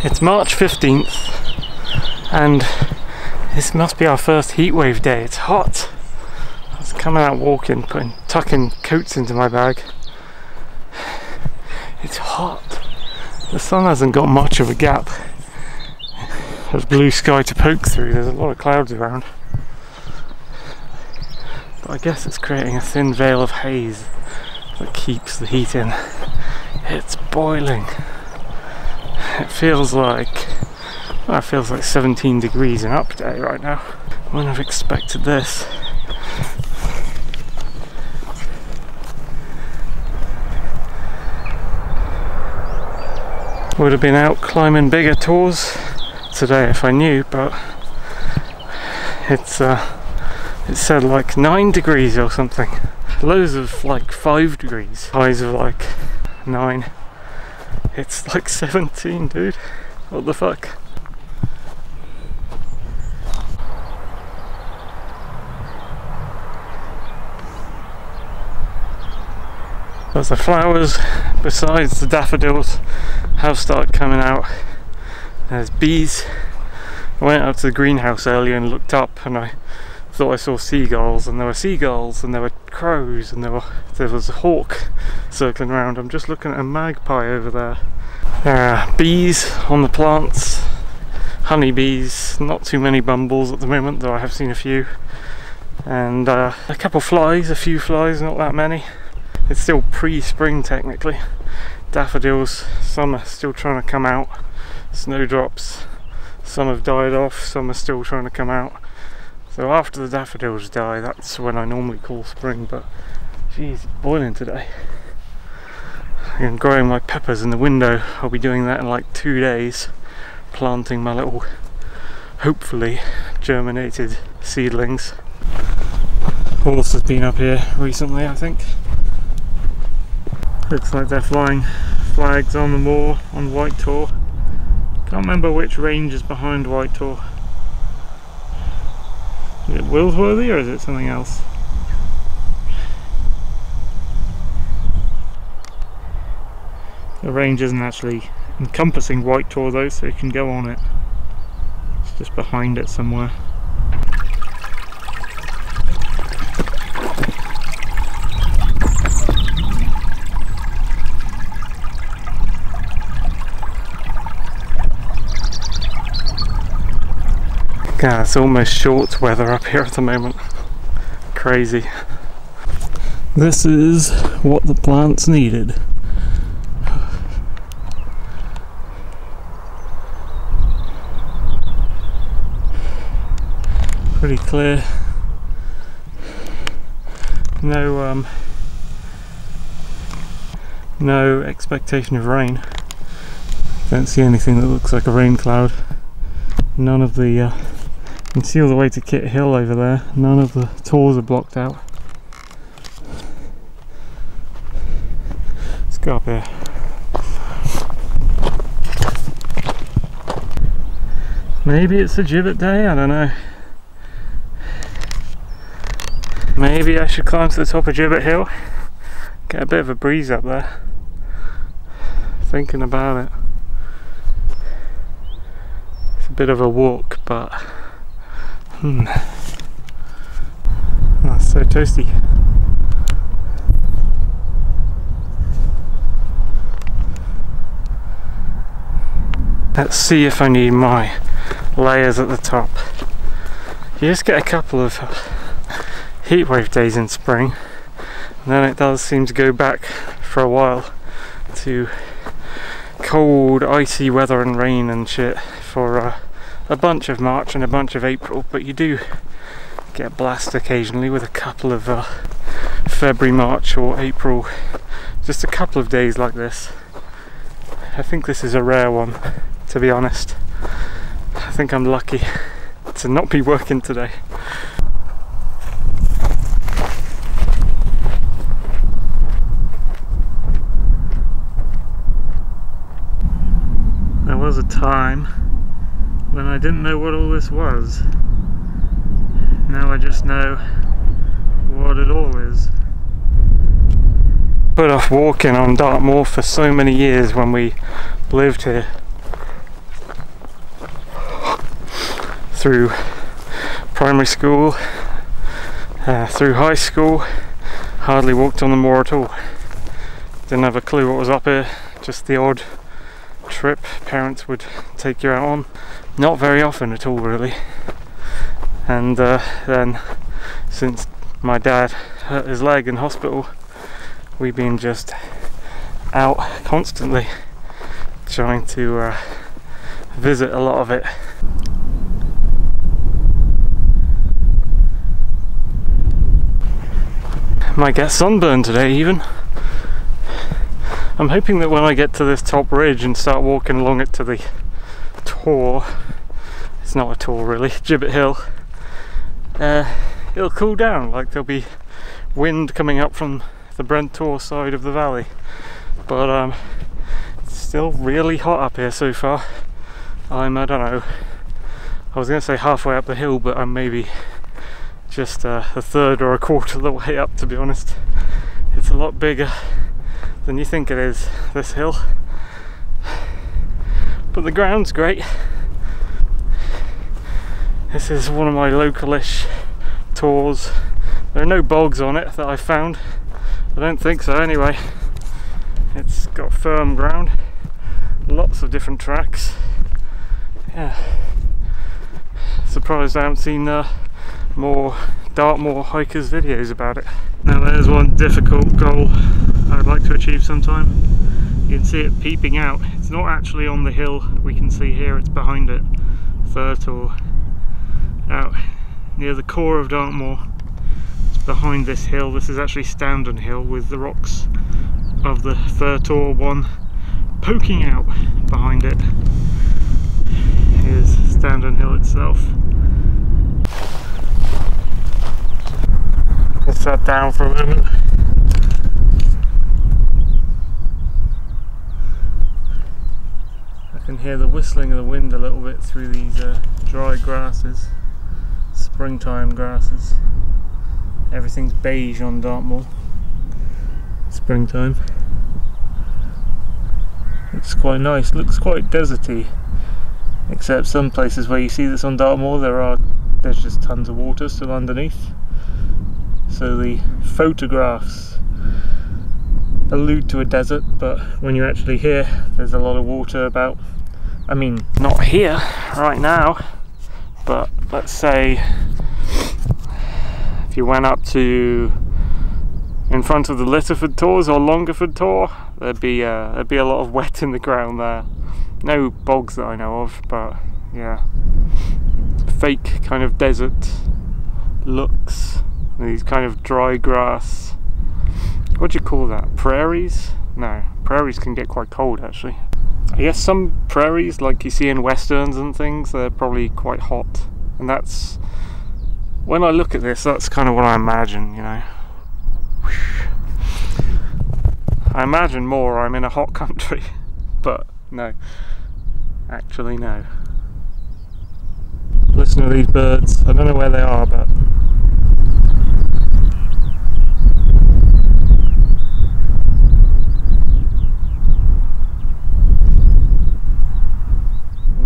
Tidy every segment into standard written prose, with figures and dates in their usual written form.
It's March 15th and this must be our first heatwave day. It's hot. I was coming out walking, tucking coats into my bag. It's hot. The sun hasn't got much of a gap. There's blue sky to poke through. There's a lot of clouds around. But I guess it's creating a thin veil of haze that keeps the heat in. It's boiling. It feels like 17 degrees and up day right now. I wouldn't have expected this. Would have been out climbing bigger tors today if I knew, but it said like 9 degrees or something. Lows of like 5 degrees, highs of like 9. It's like 17, dude. What the fuck? As the flowers, besides the daffodils, have started coming out. There's bees. I went out to the greenhouse earlier and looked up and I thought I saw seagulls, and there were seagulls and there were crows and there was a hawk circling around. I'm just looking at a magpie over there. There are bees on the plants, honeybees, not too many bumbles at the moment, though I have seen a few, and a couple flies, a few flies, not that many. It's still pre-spring technically. Daffodils, some are still trying to come out. Snowdrops, some have died off, some are still trying to come out. So after the daffodils die, that's when I normally call spring, but geez, it's boiling today. I'm growing my peppers in the window. I'll be doing that in like 2 days, planting my little, hopefully germinated seedlings. Horse has been up here recently, I think. Looks like they're flying flags on the moor on White Tor. Can't remember which range is behind White Tor. Is it Willsworthy or is it something else? The range isn't actually encompassing White Tor though, so you can go on it. It's just behind it somewhere. God, it's almost short weather up here at the moment. Crazy. This is what the plants needed. Pretty clear. No expectation of rain. Don't see anything that looks like a rain cloud. None of the you can see all the way to Kit Hill over there. None of the tors are blocked out. Let's go up here. Maybe it's a gibbet day, I don't know. Maybe I should climb to the top of Gibbet Hill. Get a bit of a breeze up there. Thinking about it. It's a bit of a walk, but oh, it's so toasty. Let's see if I need my layers at the top. You just get a couple of heatwave days in spring, and then it does seem to go back for a while to cold, icy weather and rain and shit for a bunch of March and a bunch of April, but you do get blasted occasionally with a couple of February, March or April, just a couple of days like this. I think this is a rare one, to be honest. I think I'm lucky to not be working today. There was a time when I didn't know what all this was. Now I just know what it all is. Put off walking on Dartmoor for so many years when we lived here. through primary school, through high school. Hardly walked on the moor at all. Didn't have a clue what was up here, just the odd trip parents would take you out on. Not very often at all really. And then since my dad hurt his leg in hospital, we've been just out constantly trying to visit a lot of it. Might get sunburned today even. I'm hoping that when I get to this top ridge and start walking along it to the tor, it's not a tor really, Gibbet Hill, it'll cool down, like there'll be wind coming up from the Brent Tor side of the valley. But it's still really hot up here so far. I don't know, I was going to say halfway up the hill, but I'm maybe just a third or a quarter of the way up, to be honest. It's a lot bigger than you think it is, this hill, but the ground's great. This is one of my localish tours. There are no bogs on it that I found, I don't think so anyway. It's got firm ground, lots of different tracks. Yeah, surprised I haven't seen more Dartmoor hikers videos about it. Now there's one difficult goal I'd like to achieve sometime. You can see it peeping out. It's not actually on the hill we can see here, it's behind it. Third Tor, out near the core of Dartmoor. It's behind this hill. This is actually Standon Hill with the rocks of the Third Tor one poking out behind it. Here's Standon Hill itself. I'll sit down for a moment. I can hear the whistling of the wind a little bit through these dry grasses, springtime grasses. Everything's beige on Dartmoor. Springtime. Looks quite nice, looks quite deserty. Except some places where you see this on Dartmoor, there's just tons of water still underneath. So the photographs allude to a desert, but when you're actually here, there's a lot of water about. I mean, not here right now, but let's say if you went up to in front of the Litterford Tors or Longerford Tor, there'd be a lot of wet in the ground there. No bogs that I know of, but yeah, fake kind of desert looks. These kind of dry grass, what do you call that? Prairies? No, prairies can get quite cold actually. I guess some prairies, like you see in westerns and things, they're probably quite hot. And that's, when I look at this, that's kind of what I imagine, you know. I imagine more I'm in a hot country, but no, actually no. Listen to these birds, I don't know where they are, but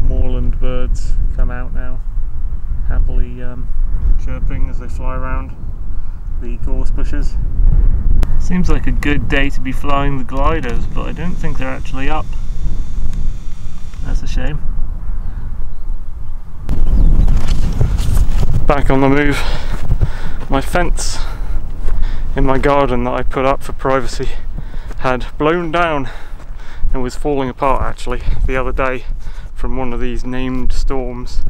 moorland birds come out now, happily chirping as they fly around the gorse bushes. Seems like a good day to be flying the gliders, but I don't think they're actually up. That's a shame. Back on the move. My fence in my garden that I put up for privacy had blown down and was falling apart actually the other day from one of these named storms.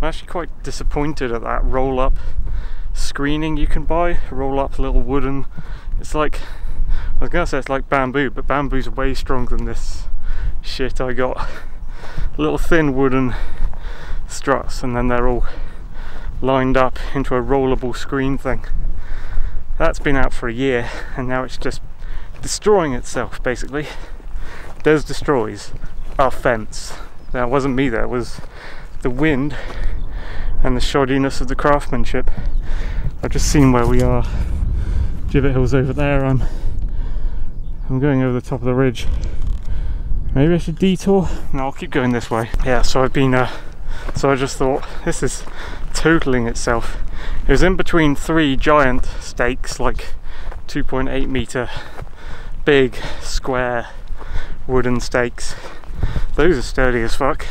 I'm actually quite disappointed at that roll-up screening you can buy. Roll-up little wooden, it's like, I was gonna say it's like bamboo, but bamboo's way stronger than this shit I got. Little thin wooden struts, and then they're all lined up into a rollable screen thing. That's been out for a year, and now it's just destroying itself basically. Des destroys our fence. That wasn't me, there was the wind and the shoddiness of the craftsmanship. I've just seen where we are. Gibbet Hill's over there. I'm going over the top of the ridge. Maybe I should detour? No, I'll keep going this way. Yeah, so I've been So I just thought, this is totaling itself. It was in between 3 giant stakes, like 2.8 meter big square wooden stakes. Those are sturdy as fuck.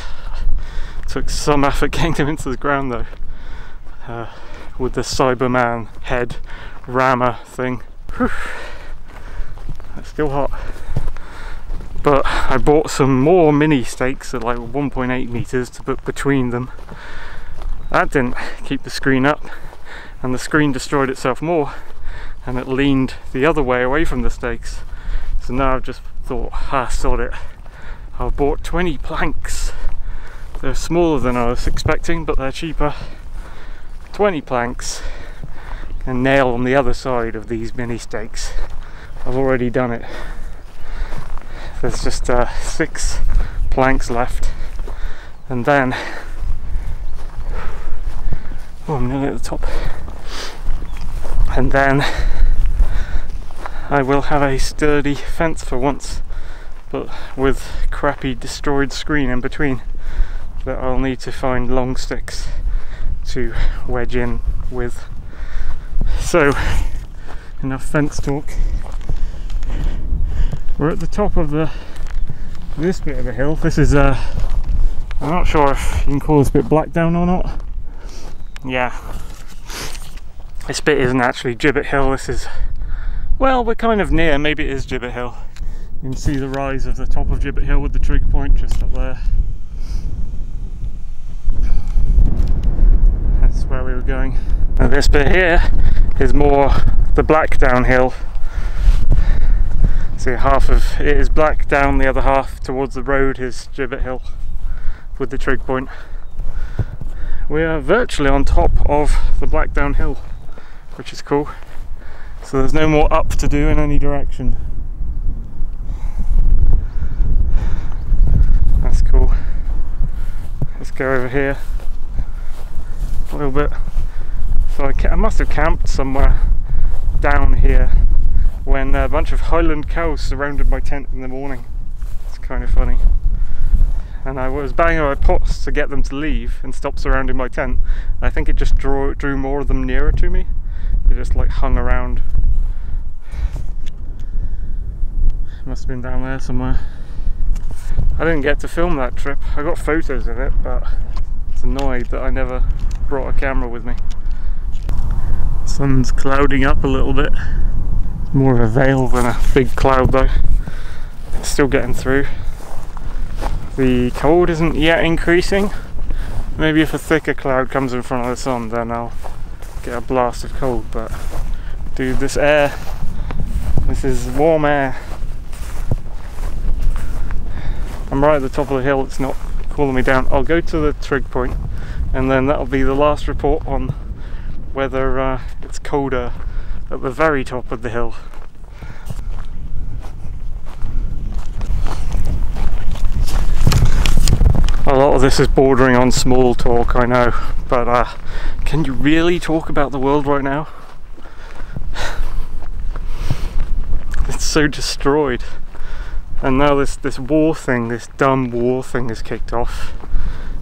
Took some effort getting them into the ground though, with the Cyberman head rammer thing. Whew. That's still hot. But I bought some more mini stakes at like 1.8 meters to put between them. That didn't keep the screen up, and the screen destroyed itself more, and it leaned the other way away from the stakes. So now I've just thought, sod it. I've bought 20 planks. They're smaller than I was expecting, but they're cheaper. 20 planks and nail on the other side of these mini stakes. I've already done it. There's just 6 planks left, and then I'm nearly at the top, and then I will have a sturdy fence for once, but with crappy destroyed screen in between that I'll need to find long sticks to wedge in with. So enough fence talk. We're at the top of this bit of a hill. This is I'm not sure if you can call this bit Blackdown or not. Yeah, this bit isn't actually Gibbet Hill. This is, well, we're kind of near, maybe it is Gibbet Hill. You can see the rise of the top of Gibbet Hill with the trig point just up there. That's where we were going. And this bit here is more the Blackdown Hill. See, half of it is Blackdown, the other half towards the road is Gibbet Hill with the trig point. We are virtually on top of the Blackdown Hill, which is cool. So there's no more up to do in any direction. That's cool. Let's go over here a little bit. So I must have camped somewhere down here when a bunch of Highland cows surrounded my tent in the morning. It's kind of funny. And I was banging on my pots to get them to leave and stop surrounding my tent. I think it just drew more of them nearer to me. They just like hung around. Must have been down there somewhere. I didn't get to film that trip. I got photos of it, but I was annoyed that I never brought a camera with me. Sun's clouding up a little bit. More of a veil than a big cloud though. It's still getting through. The cold isn't yet increasing. Maybe if a thicker cloud comes in front of the sun, then I'll get a blast of cold, but dude, this air, this is warm air. I'm right at the top of the hill, it's not cooling me down. I'll go to the trig point and then that'll be the last report on whether it's colder at the very top of the hill. A lot of this is bordering on small talk, I know, but can you really talk about the world right now? It's so destroyed. And now this war thing, this dumb war thing is kicked off,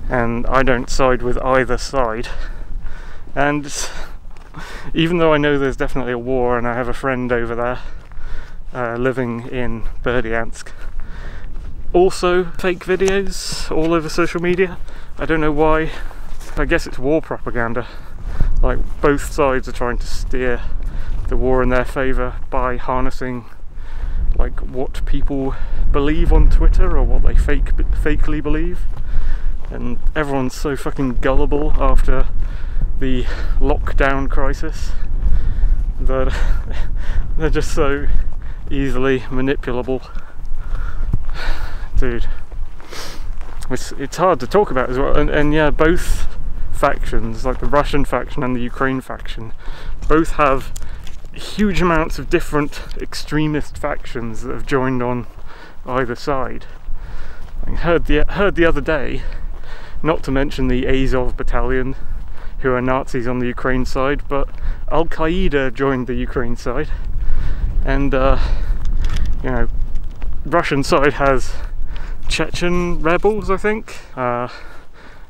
and I don't side with either side. And even though I know there's definitely a war, and I have a friend over there living in Berdyansk, also fake videos all over social media. I don't know why. I guess it's war propaganda. Like, both sides are trying to steer the war in their favour by harnessing like what people believe on Twitter or what they fakely believe, and everyone's so fucking gullible after the lockdown crisis that they're just so easily manipulable. Dude, it's hard to talk about as well, and yeah, both factions, like the Russian faction and the Ukraine faction, both have huge amounts of different extremist factions that have joined on either side. I heard the other day, not to mention the Azov battalion, who are Nazis on the Ukraine side, but Al-Qaeda joined the Ukraine side, and you know, Russian side has Chechen rebels, I think,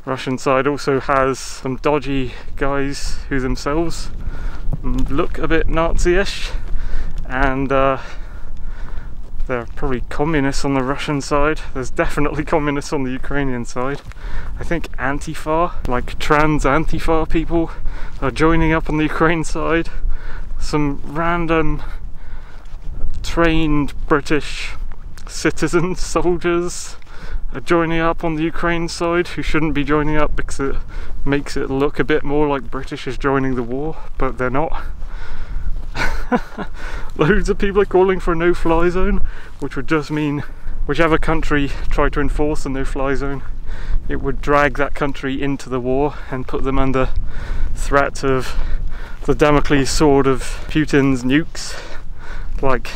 Russian side also has some dodgy guys who themselves look a bit Nazi-ish, and there are probably communists on the Russian side. There's definitely communists on the Ukrainian side. I think Antifa, like trans Antifa people, are joining up on the Ukraine side. Some random trained British citizen soldiers are joining up on the Ukraine side who shouldn't be joining up because it makes it look a bit more like British is joining the war, but they're not. Loads of people are calling for a no-fly zone, which would just mean whichever country tried to enforce a no-fly zone, it would drag that country into the war and put them under threat of the Damocles sword of Putin's nukes. Like,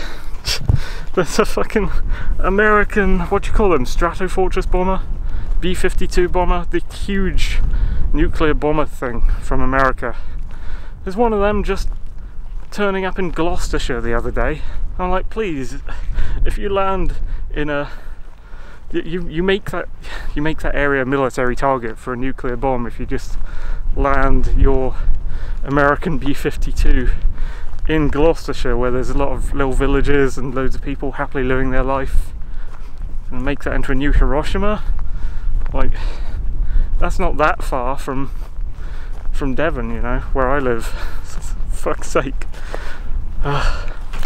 there's a fucking American, what do you call them, Stratofortress bomber? B-52 bomber, the huge nuclear bomber thing from America. There's one of them just turning up in Gloucestershire the other day. I'm like, please, if you land in a, you make that area a military target for a nuclear bomb if you just land your American B-52 in Gloucestershire, where there's a lot of little villages and loads of people happily living their life, and make that into a new Hiroshima. Like, that's not that far from Devon, you know, where I live. For fuck's sake.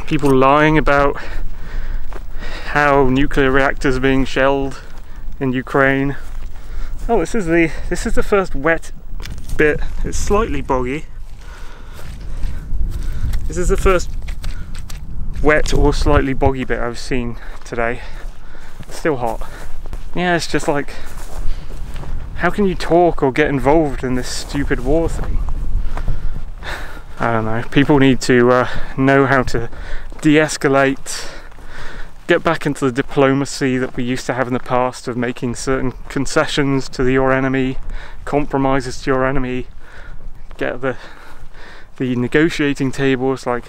People lying about how nuclear reactors are being shelled in Ukraine. Oh, this is the first wet bit. It's slightly boggy. This is the first wet or slightly boggy bit I've seen today. It's still hot. Yeah, it's just like, how can you talk or get involved in this stupid war thing? I don't know. People need to know how to de-escalate, get back into the diplomacy that we used to have in the past of making certain concessions to your enemy, compromises to your enemy, get the negotiating table. It's like,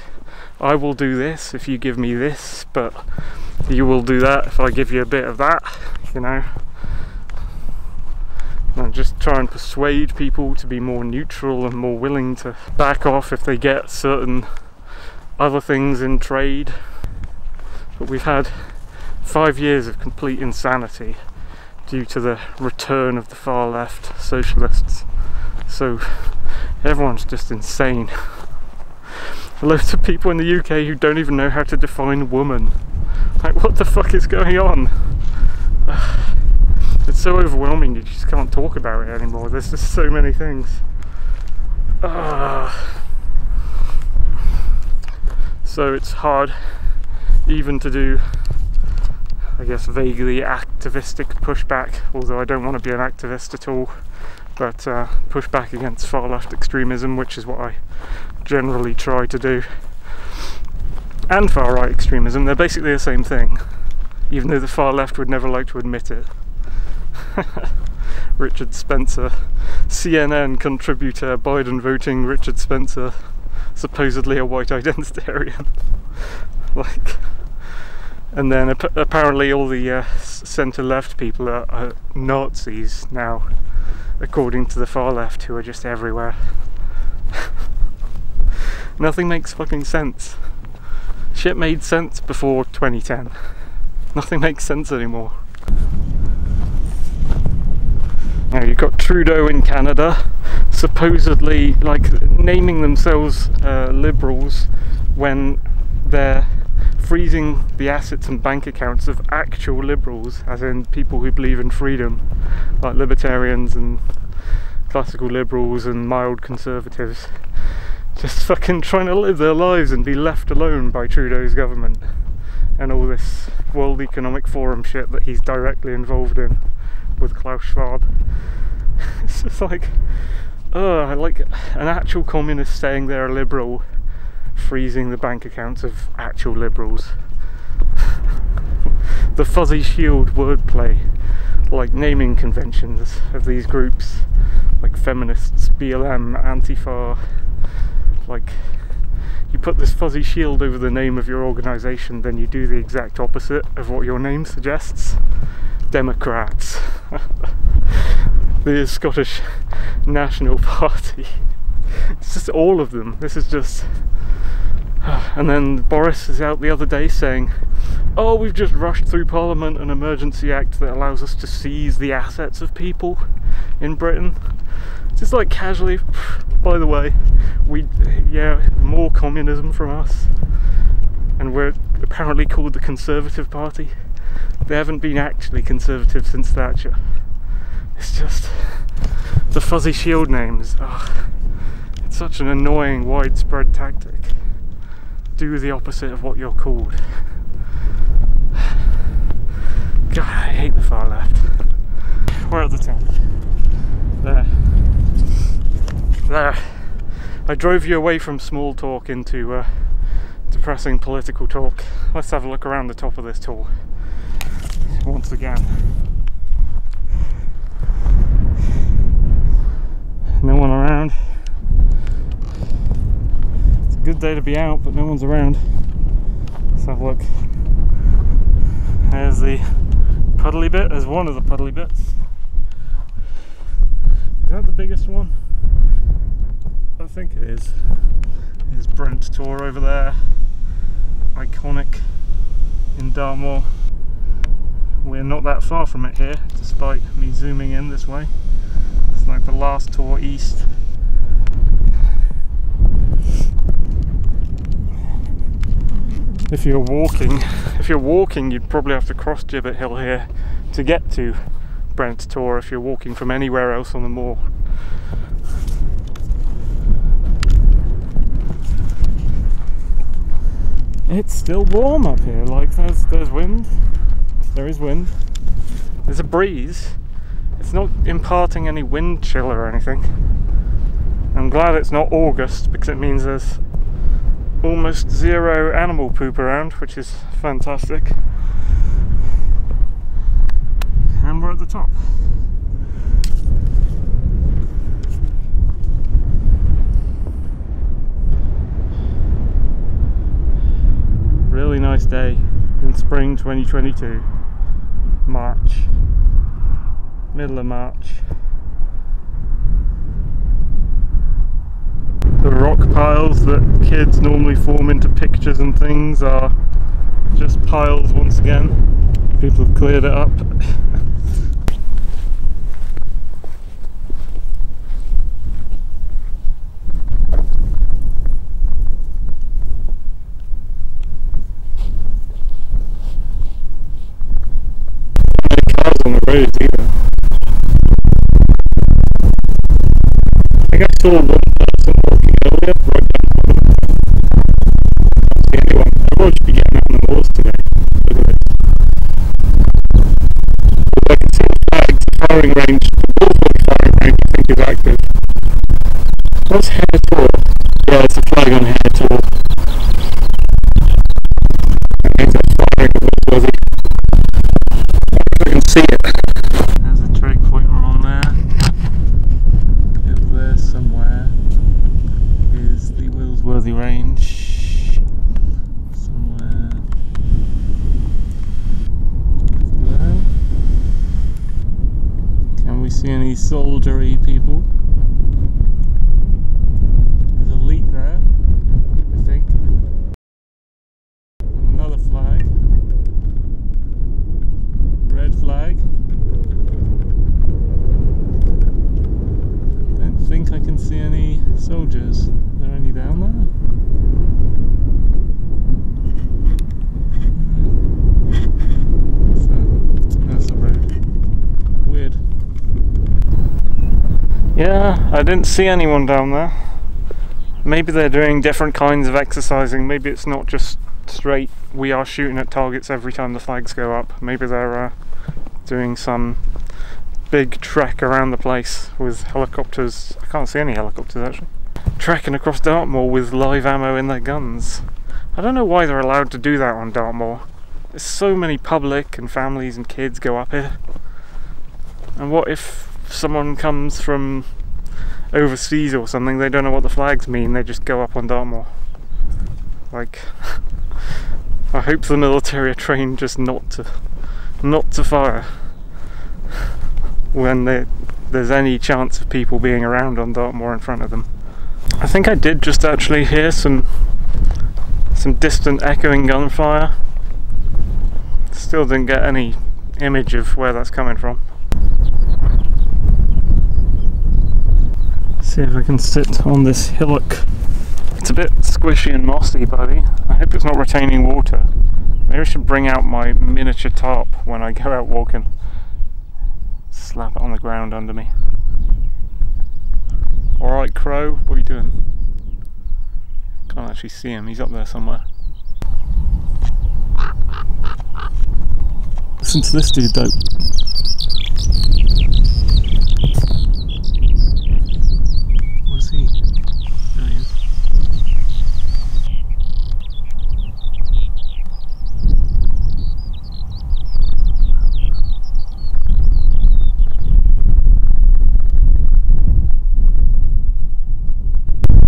I will do this if you give me this, but you will do that if I give you a bit of that, you know. And just try and persuade people to be more neutral and more willing to back off if they get certain other things in trade. But we've had 5 years of complete insanity due to the return of the far left socialists. So everyone's just insane. Loads of people in the UK who don't even know how to define woman. Like, what the fuck is going on? It's so overwhelming, you just can't talk about it anymore. There's just so many things. So it's hard even to do, I guess, vaguely activistic pushback, although I don't want to be an activist at all, but push back against far left extremism, which is what I generally try to do. And far right extremism, they're basically the same thing, even though the far left would never like to admit it. Richard Spencer, CNN contributor, Biden voting Richard Spencer, supposedly a white identitarian. Like, and then apparently all the centre-left people are Nazis now, according to the far left, who are just everywhere. Nothing makes fucking sense. Shit made sense before 2010. Nothing makes sense anymore. Now you've got Trudeau in Canada, supposedly like naming themselves liberals when they're freezing the assets and bank accounts of actual liberals, as in people who believe in freedom, like libertarians and classical liberals and mild conservatives, just fucking trying to live their lives and be left alone by Trudeau's government and all this World Economic Forum shit that he's directly involved in with Klaus Schwab. It's just like an actual communist saying they're a liberal, freezing the bank accounts of actual liberals. The fuzzy shield wordplay, like naming conventions of these groups, like feminists, BLM, Antifa. Like, you put this fuzzy shield over the name of your organisation, then you do the exact opposite of what your name suggests. Democrats. the Scottish National Party. It's just all of them. This is just... And then Boris is out the other day saying, oh, we've just rushed through Parliament an emergency act that allows us to seize the assets of people in Britain. Just like casually, by the way, more communism from us. And we're apparently called the Conservative Party. They haven't been actually conservative since Thatcher. It's just the fuzzy shield names. Oh, it's such an annoying, widespread tactic. Do the opposite of what you're called. God, I hate the far left. We're at the top. There. I drove you away from small talk into depressing political talk. Let's have a look around the top of this tour once again. No one around. It's a good day to be out, but no one's around. Let's have a look. There's the puddly bit. There's one of the puddly bits. Is that the biggest one? I think it is. There's Brent Tor over there. Iconic in Dartmoor. We're not that far from it here, despite me zooming in this way. It's like the last tour east. If you're walking, you'd probably have to cross Gibbet Hill here to get to Brent Tor if you're walking from anywhere else on the moor. It's still warm up here, like there's wind. There is wind. There's a breeze. It's not imparting any wind chill or anything. I'm glad it's not August because it means there's almost zero animal poop around, which is fantastic. And we're at the top. Really nice day in spring 2022. March. Middle of March. The rock piles that kids normally form into pictures and things are just piles once again. People have cleared it up. Cars on the roads either. I think I saw one person walking earlier right down the road. I don't see anyone. Everyone should be getting out on the moors today. Look at this. I can see the flag, the firing range, the Wolfwood firing range I think is active. What's Hare Tor? Yeah, it's a flag on Hare Tor. I think that's firing at Wolfwood. I can see it. There's a drag pointer on there. Over there somewhere is the Willsworthy range. Somewhere there. Can we see any soldiery people? There's a leak there, I think. And another flag. Red flag. Don't think I can see any soldiers. Are there any down there? So, that's the road. Weird. Yeah, I didn't see anyone down there. Maybe they're doing different kinds of exercising. Maybe it's not just straight, we are shooting at targets every time the flags go up. Maybe they're doing some big trek around the place with helicopters. I can't see any helicopters actually. Trekking across Dartmoor with live ammo in their guns. I don't know why they're allowed to do that on Dartmoor. There's so many public and families and kids go up here. And what if someone comes from overseas or something, they don't know what the flags mean, they just go up on Dartmoor? Like, I hope the military are trained just not to fire when there's any chance of people being around on Dartmoor in front of them. I think I did just actually hear some distant echoing gunfire. Still didn't get any image of where that's coming from. See if I can sit on this hillock. It's a bit squishy and mossy, buddy. I hope it's not retaining water. Maybe I should bring out my miniature tarp when I go out walking. Slap it on the ground under me. Alright, Crow, what are you doing? Can't actually see him, he's up there somewhere. Listen to this dude though. Where's he? There he is.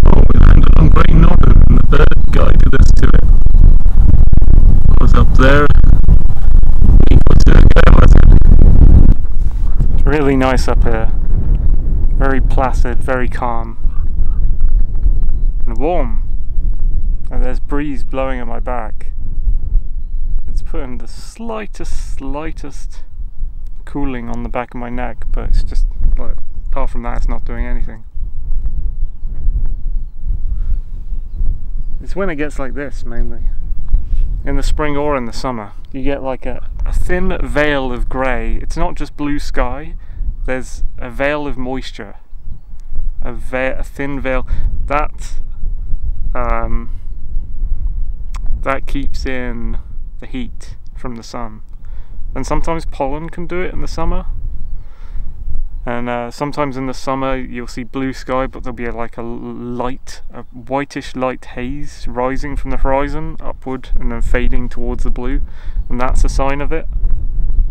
Oh, we landed on Great Northern and the bird guided us to it. I was up there. It's really nice up here. Very placid, very calm. And warm. And there's breeze blowing at my back. It's putting the slightest cooling on the back of my neck, but it's just, like, apart from that, it's not doing anything. It's when it gets like this, mainly. In the spring or in the summer, you get like a thin veil of grey. It's not just blue sky, there's a veil of moisture. A thin veil. That keeps in the heat from the sun. And sometimes pollen can do it in the summer. And sometimes in the summer you'll see blue sky, but there'll be like a whitish light haze rising from the horizon upward and then fading towards the blue, and that's a sign of it.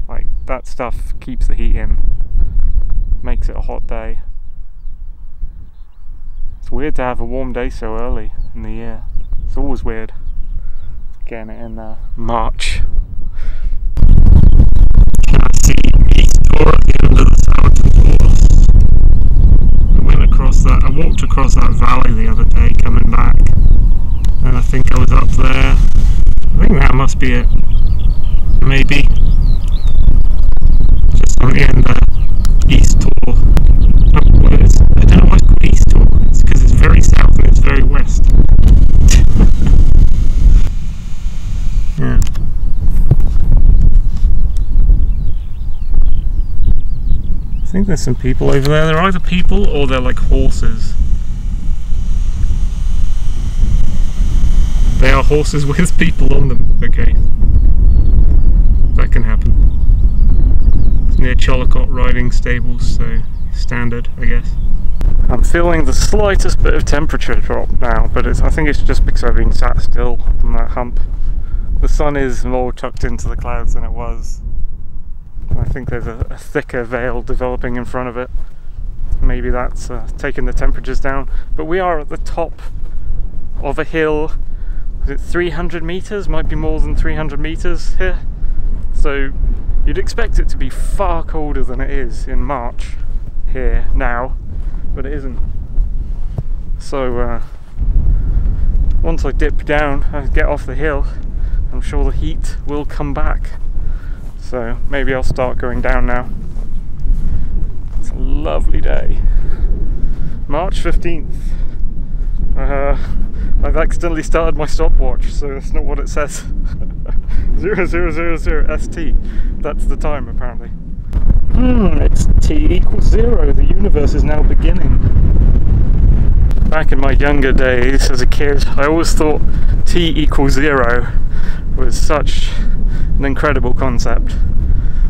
Like, that stuff keeps the heat in, makes it a hot day. It's weird to have a warm day so early in the year. It's always weird getting it in March. Can I see East Door at the end of the I walked across that valley the other day coming back, and I think I was up there. I think that must be it. Maybe. Just on the end of East Tor. I don't know why it's called East Tor. It's because it's very south and it's very west. Yeah. I think there's some people over there. They're either people or they're like horses. They are horses with people on them. Okay. That can happen. It's near Chollicott riding stables, so standard, I guess. I'm feeling the slightest bit of temperature drop now, but I think it's just because I've been sat still on that hump. The sun is more tucked into the clouds than it was. I think there's a thicker veil developing in front of it. Maybe that's taking the temperatures down. But we are at the top of a hill. Is it 300 meters? Might be more than 300 meters here. So you'd expect it to be far colder than it is in March here now, but it isn't. So once I dip down and get off the hill, I'm sure the heat will come back. So maybe I'll start going down now. It's a lovely day. March 15th. I've accidentally started my stopwatch, so that's not what it says. 0000 ST. That's the time, apparently. It's T equals 0. The universe is now beginning. Back in my younger days as a kid, I always thought T equals 0 was such an incredible concept.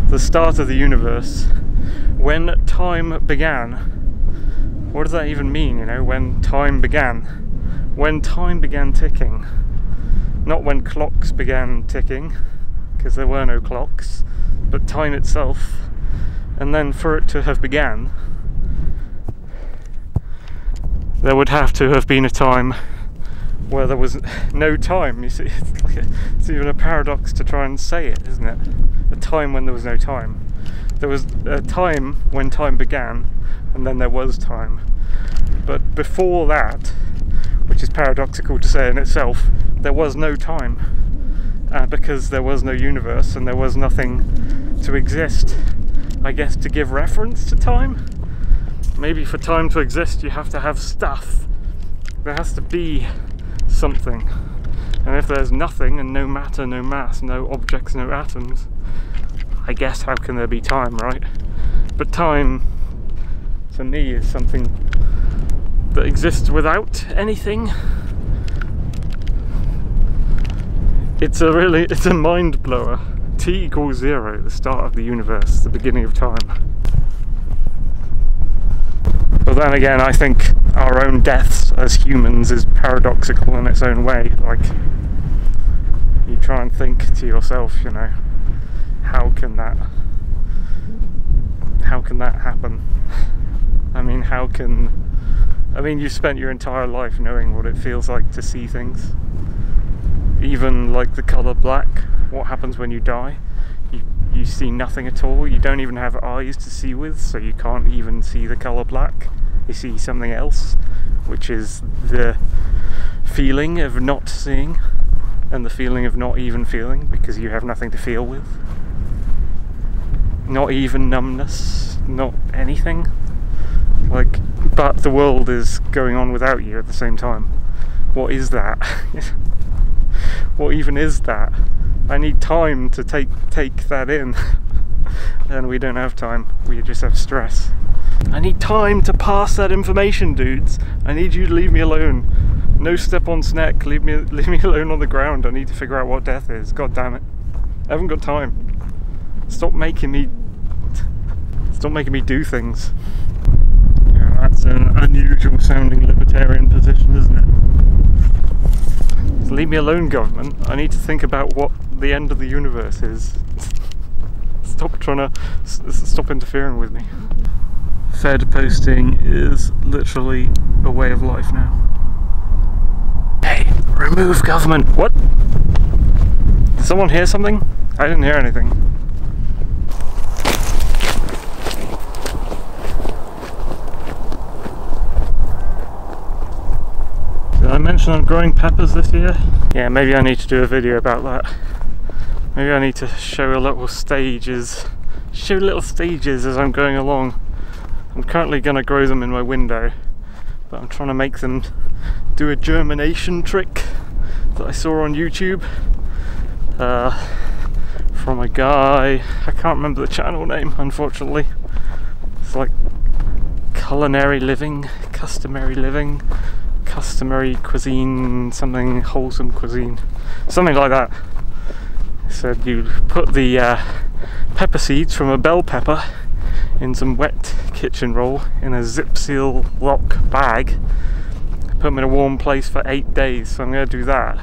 The start of the universe. When time began. What does that even mean, you know, when time began? When time began ticking. Not when clocks began ticking, because there were no clocks, but time itself. And then for it to have began, there would have to have been a time where there was no time. You see, it's even a paradox to try and say it, isn't it? A time when there was no time. There was a time when time began, and then there was time. But before that, which is paradoxical to say in itself, there was no time. Because there was no universe and there was nothing to exist, I guess, to give reference to time. Maybe for time to exist you have to have stuff. There has to be something. And if there's nothing and no matter, no mass, no objects, no atoms, I guess how can there be time, right? But time, to me, is something that exists without anything. It's a mind blower. T equals 0, the start of the universe, the beginning of time. But then again, I think our own deaths as humans is paradoxical in its own way. Like, you try and think to yourself, you know, how can that happen? I mean, you've spent your entire life knowing what it feels like to see things. Even like the colour black, what happens when you die? You see nothing at all. You don't even have eyes to see with, so you can't even see the colour black. You see something else, which is the feeling of not seeing and the feeling of not even feeling, because you have nothing to feel with. Not even numbness, not anything. Like, but the world is going on without you at the same time. What is that? What even is that? I need time to take that in. And we don't have time, we just have stress. I need time to pass that information, dudes. I need you to leave me alone. No step on snack, leave me alone on the ground. I need to figure out what death is, god damn it. I haven't got time. Stop making me do things. Yeah, that's an unusual sounding libertarian position, isn't it? Leave me alone, government. I need to think about what the end of the universe is. Stop interfering with me. Fed posting is literally a way of life now. Hey, remove government. What? Did someone hear something? I didn't hear anything. Did I mention I'm growing peppers this year? Yeah, maybe I need to do a video about that. Maybe I need to show little stages as I'm going along. I'm currently going to grow them in my window, but I'm trying to make them do a germination trick that I saw on YouTube from a guy, I can't remember the channel name unfortunately. It's like culinary living, customary living, customary cuisine, something wholesome cuisine, something like that. So you put the pepper seeds from a bell pepper in some wet kitchen roll in a zip seal lock bag, put them in a warm place for 8 days. So I'm going to do that,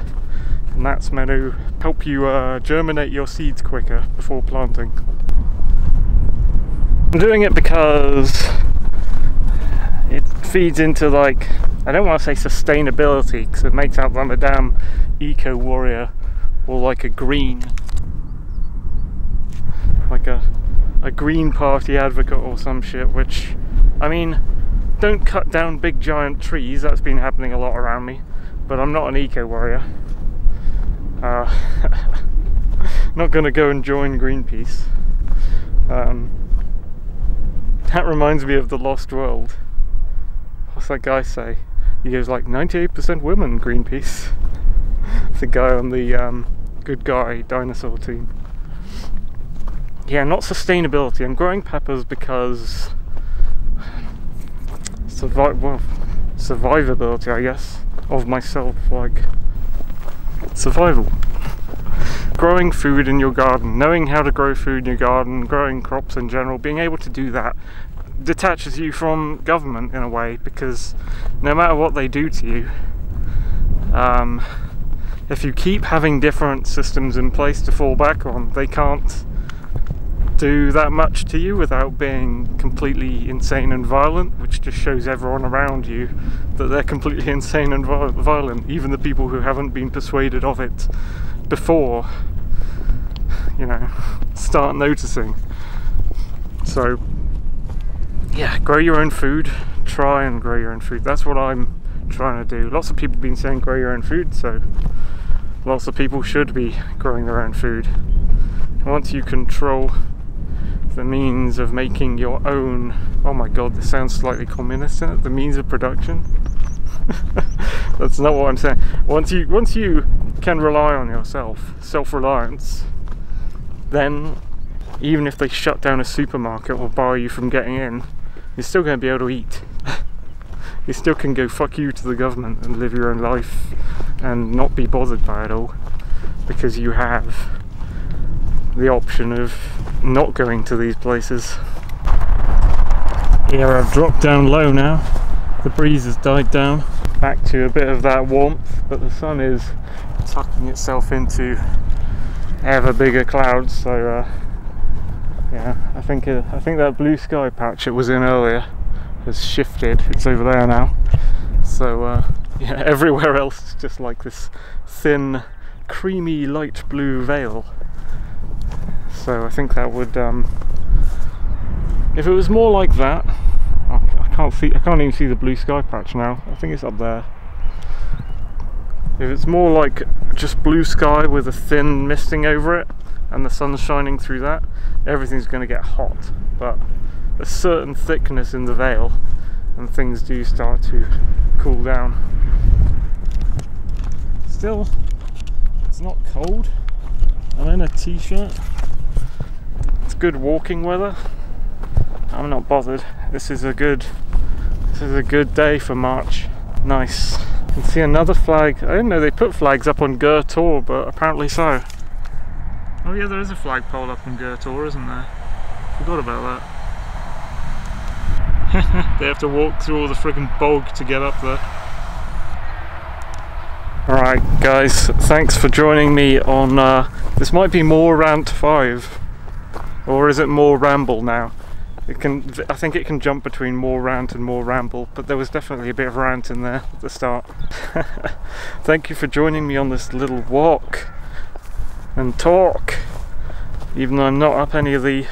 and that's meant to help you germinate your seeds quicker before planting. I'm doing it because it feeds into, like, I don't want to say sustainability because it makes out that I'm a damn eco warrior or like a green, like a Green Party advocate or some shit, which, I mean, don't cut down big giant trees, that's been happening a lot around me, but I'm not an eco warrior. Not gonna go and join Greenpeace. That reminds me of The Lost World. What's that guy say? He goes like 98% women, Greenpeace. The guy on the good guy dinosaur team. Yeah, not sustainability. I'm growing peppers because survivability, I guess, of myself, like survival. Growing food in your garden, knowing how to grow food in your garden, growing crops in general, being able to do that detaches you from government in a way, because no matter what they do to you, if you keep having different systems in place to fall back on, they can't do that much to you without being completely insane and violent, which just shows everyone around you that they're completely insane and violent, even the people who haven't been persuaded of it before, you know, start noticing. So yeah, grow your own food. Try and grow your own food. That's what I'm trying to do. Lots of people have been saying grow your own food, so lots of people should be growing their own food. Once you control the means of making your own, oh my god, this sounds slightly communist, isn't it? The means of production. That's not what I'm saying. Once you can rely on yourself, self-reliance, then even if they shut down a supermarket or bar you from getting in, you're still going to be able to eat. You still can go fuck you to the government and live your own life and not be bothered by it all, because you have the option of not going to these places. Here I've dropped down low now. The breeze has died down. Back to a bit of that warmth, but the sun is tucking itself into ever bigger clouds. So yeah, I think that blue sky patch it was in earlier has shifted. It's over there now. So yeah, everywhere else is just like this thin, creamy light blue veil. So I think that would, if it was more like that, I can't even see the blue sky patch now. I think it's up there. If it's more like just blue sky with a thin misting over it and the sun's shining through that, everything's going to get hot. But a certain thickness in the veil and things do start to cool down. Still, it's not cold. I'm in a t-shirt. It's good walking weather. I'm not bothered. This is a good day for March. Nice. You can see another flag. I didn't know they put flags up on Gur Tor, but apparently so. Oh yeah, there is a flagpole up on Gur Tor, isn't there? Forgot about that. They have to walk through all the friggin' bog to get up there. Alright guys, thanks for joining me on, this might be Moor Rant 5. Or is it Moor Ramble now? I think it can jump between Moor Rant and Moor Ramble, but there was definitely a bit of rant in there at the start. Thank you for joining me on this little walk and talk. Even though I'm not up any of the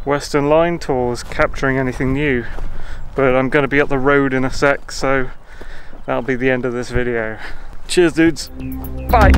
Western Line tours capturing anything new. But I'm going to be up the road in a sec, so that'll be the end of this video. Cheers dudes, bye!